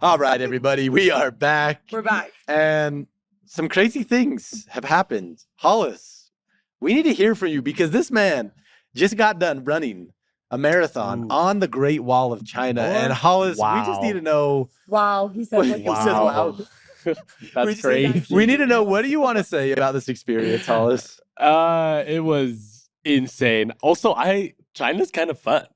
All right, everybody, we are back. We're back. And some crazy things have happened. Hollis, we need to hear from you because this man just got done running a marathon on the Great Wall of China. And Hollis, we just need to know. Wow, he said like He said loud. That's great. We need to know, what do you want to say about this experience, Hollis? It was insane. Also, China's kind of fun.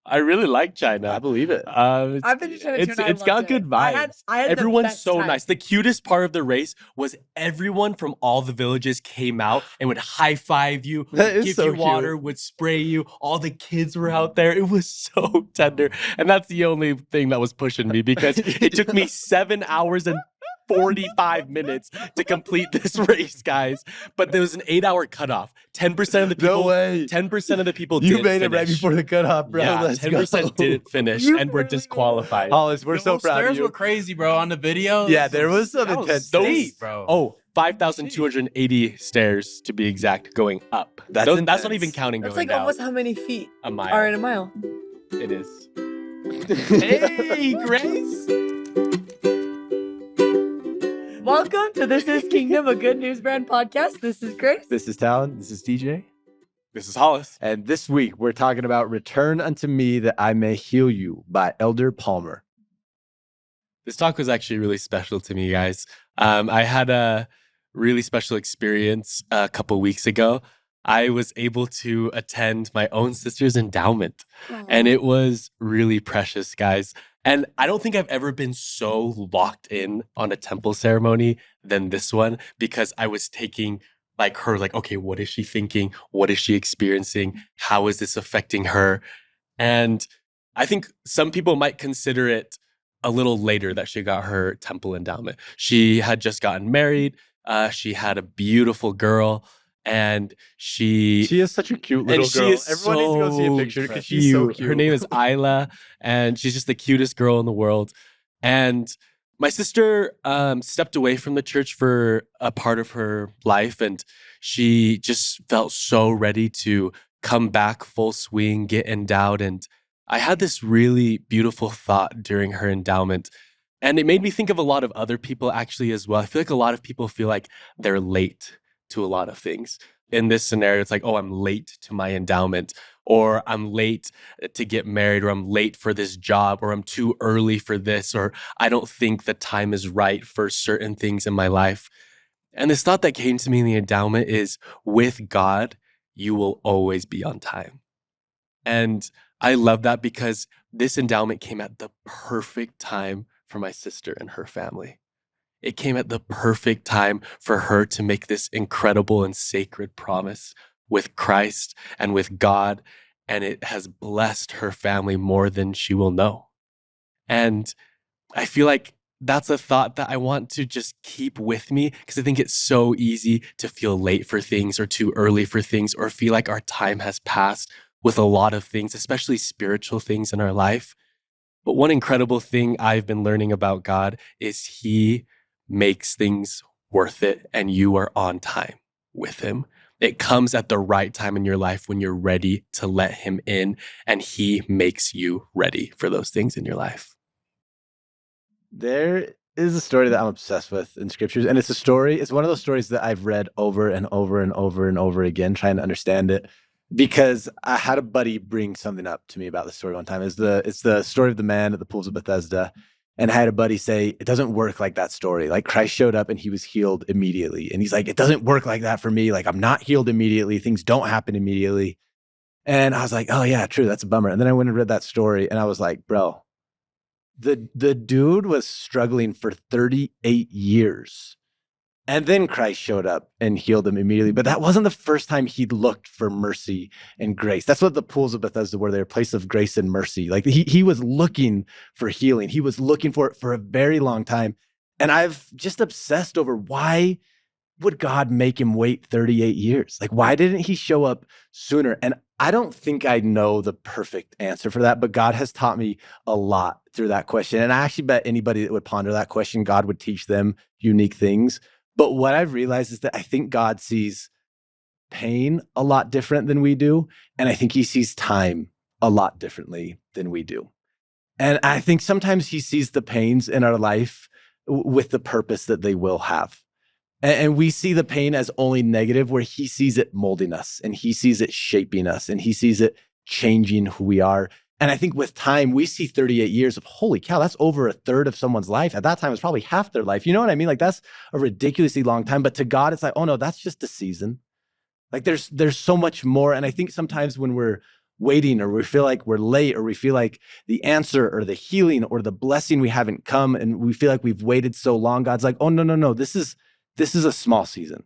I really like China. I believe it. I've been to China too, and I It's got loved good it. vibes. I had the Everyone's best so time. nice. The cutest part of the race was everyone from all the villages came out and would high five you, That would is give so you cute. water, would spray you. All the kids were out there. It was so tender. And that's the only thing that was pushing me because it took me 7 hours and 45 minutes to complete this race, guys. But there was an 8-hour cutoff. 10% of the people. No way. 10% of the people You didn't made it finish. right before the cutoff, bro. Yeah, Let's 10% go. didn't finish You and were really disqualified. Hollis, we're so proud of Stairs you. were crazy, bro. On the video, Yeah, there was some that was intense steep, steps. bro. Oh, 5,280 stairs to be exact, going up. That's That's intense. not even counting That's going like down. almost how many feet A mile. are in a mile? It is. Hey, Grace. Welcome to This Is Kingdom, a Good News Brand podcast. This is Grace. This is Talon. This is DJ. This is Hollis. And this week, we're talking about Return Unto Me That I May Heal You by Elder Palmer. This talk was actually really special to me, guys. I had a really special experience a couple weeks ago. I was able to attend my own sister's endowment, and it was really precious, guys. And I don't think I've ever been so locked in on a temple ceremony than this one, because I was taking okay, what is she thinking? What is she experiencing? How is this affecting her? And I think some people might consider it a little later that she got her temple endowment. She had just gotten married. She had a beautiful girl, and she is such a cute little girl. Everyone needs to go see a picture because she's so cute. Her name is Isla, and she's just the cutest girl in the world. And my sister stepped away from the church for a part of her life, and she just felt so ready to come back full swing, get endowed. And I had this really beautiful thought during her endowment, and it made me think of a lot of other people actually as well. I feel like a lot of people feel like they're late to a lot of things. In this scenario, it's like, oh, I'm late to my endowment, or I'm late to get married, or I'm late for this job, or I'm too early for this, or I don't think the time is right for certain things in my life. And this thought that came to me in the endowment is, with God, you will always be on time. And I love that because this endowment came at the perfect time for my sister and her family. It came at the perfect time for her to make this incredible and sacred promise with Christ and with God, and it has blessed her family more than she will know. And I feel like that's a thought that I want to just keep with me, because I think it's so easy to feel late for things or too early for things, or feel like our time has passed with a lot of things, especially spiritual things in our life. But one incredible thing I've been learning about God is He makes things worth it, and you are on time with Him. It comes at the right time in your life when you're ready to let Him in, and He makes you ready for those things in your life. There is a story that I'm obsessed with in scriptures, and it's one of those stories that I've read over and over and over and over again, trying to understand it, because I had a buddy bring something up to me about the story one time. It's the story of the man at the pools of Bethesda. And I had a buddy say, it doesn't work like that story. Like, Christ showed up and He was healed immediately. And he's like, it doesn't work like that for me. Like, I'm not healed immediately. Things don't happen immediately. And I was like, oh yeah, true. That's a bummer. And then I went and read that story, and I was like, bro, the dude was struggling for 38 years. And then Christ showed up and healed him immediately. But that wasn't the first time he looked for mercy and grace. That's what the pools of Bethesda were. They're a place of grace and mercy. Like, he was looking for healing. He was looking for it for a very long time. And I've just obsessed over, why would God make him wait 38 years? Like, why didn't He show up sooner? And I don't think I know the perfect answer for that, but God has taught me a lot through that question. And I actually bet anybody that would ponder that question, God would teach them unique things. But what I've realized is that I think God sees pain a lot different than we do. And I think He sees time a lot differently than we do. And I think sometimes he sees the pains in our life with the purpose that they will have. And we see the pain as only negative, where he sees it molding us and he sees it shaping us and he sees it changing who we are. And I think with time, we see 38 years of, holy cow, that's over a third of someone's life. At that time, it's probably half their life. You know what I mean? Like, that's a ridiculously long time. But to God, it's like, oh no, that's just a season. Like there's so much more. And I think sometimes when we're waiting, or we feel like we're late, or we feel like the answer or the healing or the blessing we haven't come, and we feel like we've waited so long, God's like, oh no, this is a small season.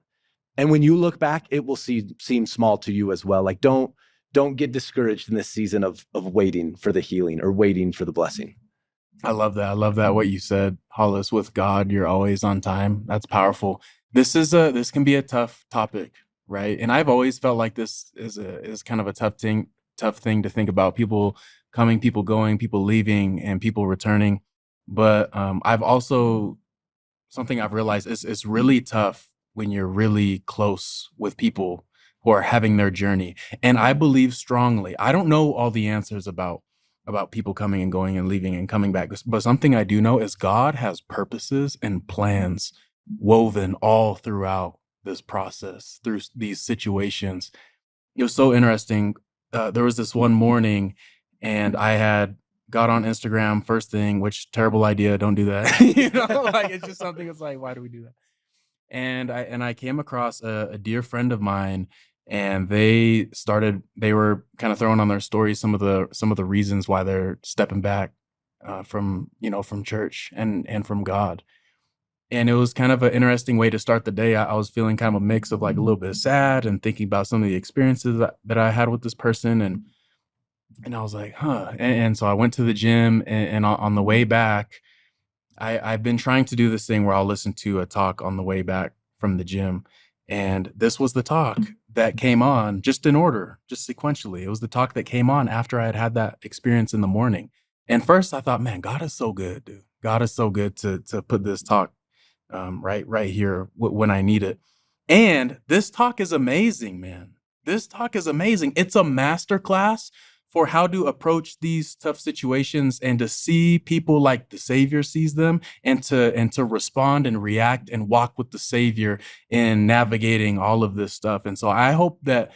And when you look back, it will seem small to you as well. Like don't get discouraged in this season of waiting for the healing or waiting for the blessing. I love that. I love that what you said, Hollis. With God, you're always on time. That's powerful. This can be a tough topic, right? And I've always felt like this is kind of a tough thing to think about. People coming, people going, people leaving, and people returning. But I've also something I've realized is it's really tough when you're really close with people who are having their journey. And I believe strongly, I don't know all the answers about people coming and going and leaving and coming back, but something I do know is God has purposes and plans woven all throughout this process, through these situations. It was so interesting. There was this one morning, and I had got on Instagram first thing, which terrible idea. Don't do that. Like it's just something that's like, why do we do that? And I came across a dear friend of mine, and they were kind of throwing on their stories some of the reasons why they're stepping back from church and from God. And it was kind of an interesting way to start the day. I was feeling kind of a mix of like a little bit of sad and thinking about some of the experiences that I had with this person. And I was like, huh. And so I went to the gym, and on the way back, I've been trying to do this thing where I'll listen to a talk on the way back from the gym. And this was the talk that came on, just in order, just sequentially. It was the talk that came on after I had that experience in the morning. And first I thought, man, God is so good, dude. God is so good to put this talk right here when I need it. And this talk is amazing, man. This talk is amazing. It's a masterclass for how to approach these tough situations and to see people like the Savior sees them, and to respond and react and walk with the Savior in navigating all of this stuff. And so I hope that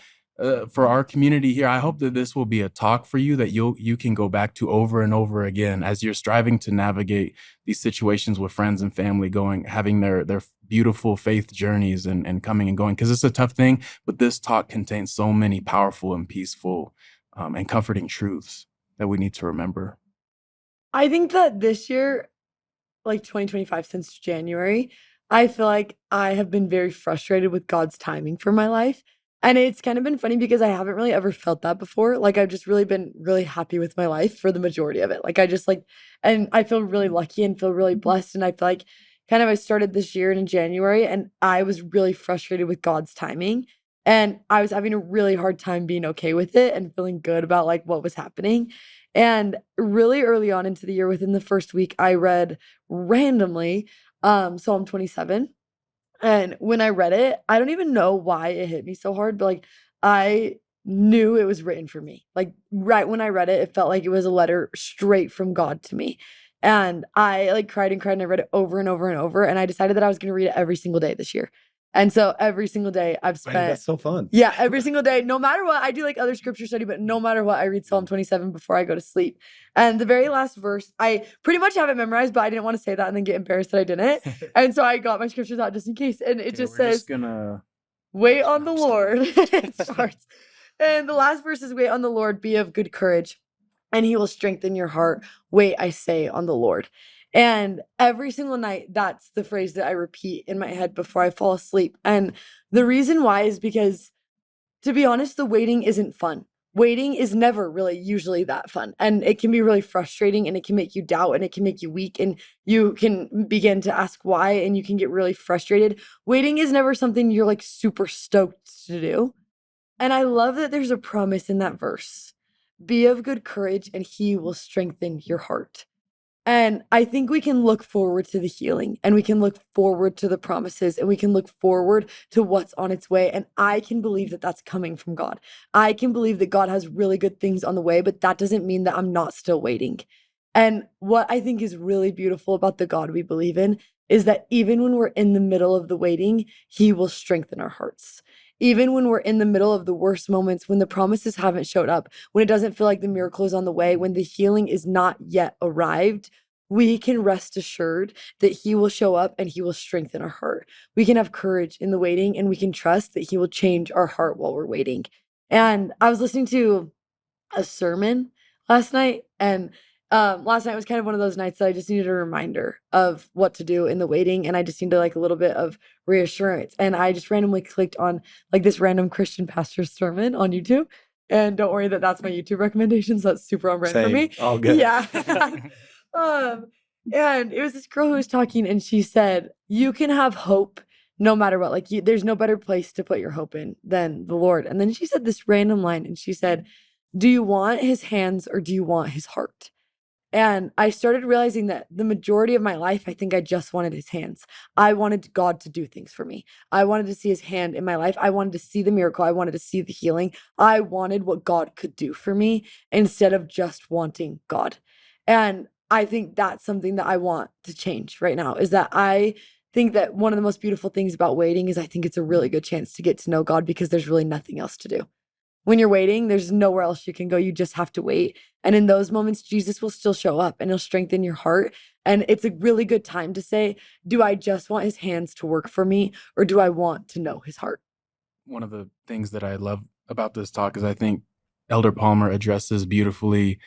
for our community here, I hope that this will be a talk for you that you can go back to over and over again as you're striving to navigate these situations with friends and family, having their beautiful faith journeys and coming and going, because it's a tough thing. But this talk contains so many powerful and peaceful and comforting truths that we need to remember. I think that this year, like 2025, since January, I feel like I have been very frustrated with God's timing for my life. And it's kind of been funny because I haven't really ever felt that before. Like I've just really been really happy with my life for the majority of it. Like I just like, and I feel really lucky and feel really blessed. And I feel like kind of I started this year in January, and I was really frustrated with God's timing. And I was having a really hard time being okay with it and feeling good about like what was happening. And really early on into the year, within the first week, I read randomly Psalm 27. And when I read it, I don't even know why it hit me so hard, but like I knew it was written for me. Like right when I read it, it felt like it was a letter straight from God to me. And I like cried and cried, and I read it over and over and over. And I decided that I was going to read it every single day this year. And so every single day I've Man, spent, that's so fun. yeah, every single day, no matter what, I do like other scripture study, but no matter what, I read Psalm 27 before I go to sleep. And the very last verse, I pretty much have it memorized, but I didn't want to say that and then get embarrassed that I didn't. And so I got my scriptures out just in case. And it just says, wait on the Lord. It starts. And the last verse is, wait on the Lord, be of good courage, and he will strengthen your heart. Wait, I say, on the Lord. And every single night, that's the phrase that I repeat in my head before I fall asleep. And the reason why is because, to be honest, the waiting isn't fun. Waiting is never really usually that fun. And it can be really frustrating, and it can make you doubt, and it can make you weak, and you can begin to ask why, and you can get really frustrated. Waiting is never something you're like super stoked to do. And I love that there's a promise in that verse. Be of good courage, and he will strengthen your heart. And I think we can look forward to the healing, and we can look forward to the promises, and we can look forward to what's on its way. And I can believe that that's coming from God. I can believe that God has really good things on the way, but that doesn't mean that I'm not still waiting. And what I think is really beautiful about the God we believe in is that even when we're in the middle of the waiting, he will strengthen our hearts. Even when we're in the middle of the worst moments, when the promises haven't showed up, when it doesn't feel like the miracle is on the way, when the healing is not yet arrived, we can rest assured that he will show up and he will strengthen our heart. We can have courage in the waiting and we can trust that he will change our heart while we're waiting. And I was listening to a sermon last night, and last night was kind of one of those nights that I just needed a reminder of what to do in the waiting, and I just needed like a little bit of reassurance. And I just randomly clicked on like this random Christian pastor's sermon on YouTube. And don't worry that that's my YouTube recommendations. That's super on brand for Same. me. All good. Yeah. um, and it was this girl who was talking, and she said, "You can have hope no matter what. Like, there's no better place to put your hope in than the Lord." And then she said this random line, and she said, "Do you want his hands or do you want his heart?" And I started realizing that the majority of my life, I think I just wanted his hands. I wanted God to do things for me. I wanted to see his hand in my life. I wanted to see the miracle. I wanted to see the healing. I wanted what God could do for me instead of just wanting God. And I think that's something that I want to change right now, is that I think that one of the most beautiful things about waiting is I think it's a really good chance to get to know God because there's really nothing else to do. When you're waiting, there's nowhere else you can go. You just have to wait. And in those moments, Jesus will still show up and he'll strengthen your heart. And it's a really good time to say, do I just want his hands to work for me, or do I want to know his heart? One of the things that I love about this talk is I think Elder Palmer addresses beautifully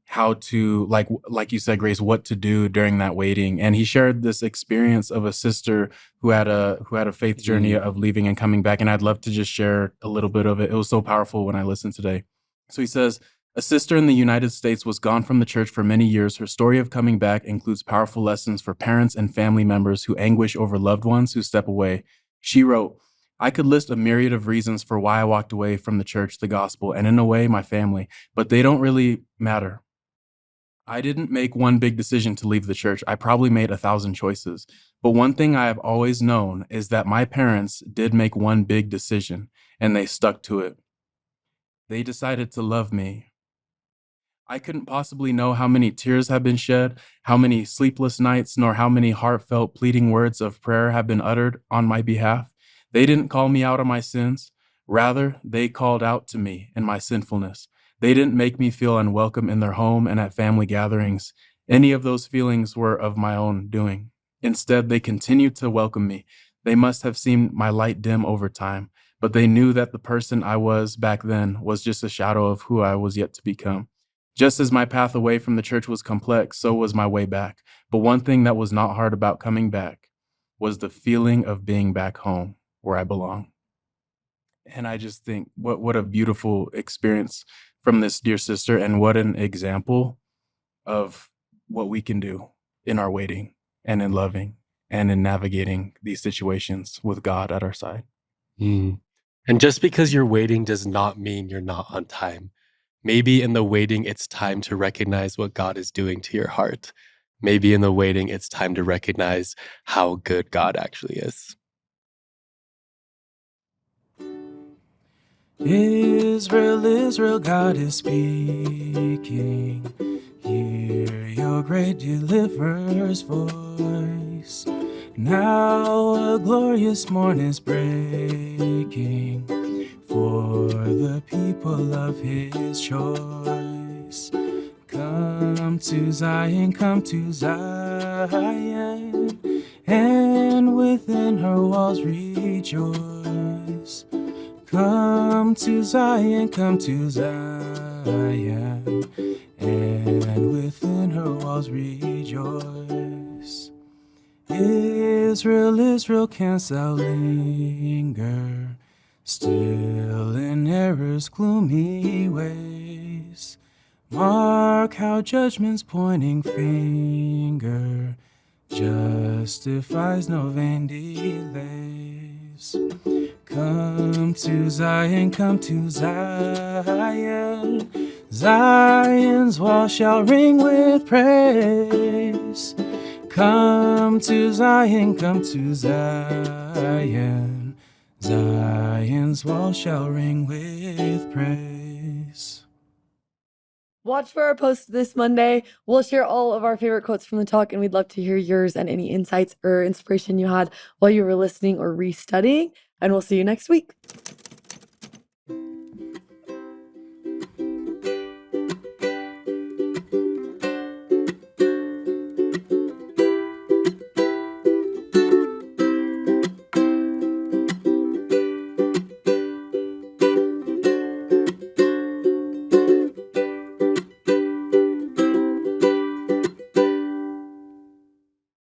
how to, like you said, Grace, what to do during that waiting. And he shared this experience of a sister who had a faith journey of leaving and coming back. And I'd love to just share a little bit of it. It was so powerful when I listened today. So he says, a sister in the United States was gone from the church for many years. Her story of coming back includes powerful lessons for parents and family members who anguish over loved ones who step away. She wrote, I could list a myriad of reasons for why I walked away from the church, the gospel, and in a way, my family, but they don't really matter. I didn't make one big decision to leave the church. I probably made 1,000 choices. But one thing I have always known is that my parents did make one big decision, and they stuck to it. They decided to love me. I couldn't possibly know how many tears have been shed, how many sleepless nights, nor how many heartfelt pleading words of prayer have been uttered on my behalf. They didn't call me out on my sins. Rather, they called out to me in my sinfulness. They didn't make me feel unwelcome in their home and at family gatherings. Any of those feelings were of my own doing. Instead, they continued to welcome me. They must have seen my light dim over time, but they knew that the person I was back then was just a shadow of who I was yet to become. Just as my path away from the church was complex, so was my way back. But one thing that was not hard about coming back was the feeling of being back home where I belong. And I just think what a beautiful experience from this dear sister, and what an example of what we can do in our waiting and in loving and in navigating these situations with God at our side. Mm. And just because you're waiting does not mean you're not on time. Maybe in the waiting, it's time to recognize what God is doing to your heart. Maybe in the waiting, it's time to recognize how good God actually is. Israel, Israel, God is speaking. Hear your great deliverer's voice. Now a glorious morn is breaking for the people of his choice. Come to Zion, and within her walls rejoice. Come to Zion, and within her walls rejoice. Israel, Israel, canst thou linger still in error's gloomy ways? Mark how judgment's pointing finger justifies no vain delays. Come to Zion, Zion's wall shall ring with praise. Come to Zion, Zion's wall shall ring with praise. Watch for our post this Monday. We'll share all of our favorite quotes from the talk, and we'd love to hear yours and any insights or inspiration you had while you were listening or restudying. And we'll see you next week.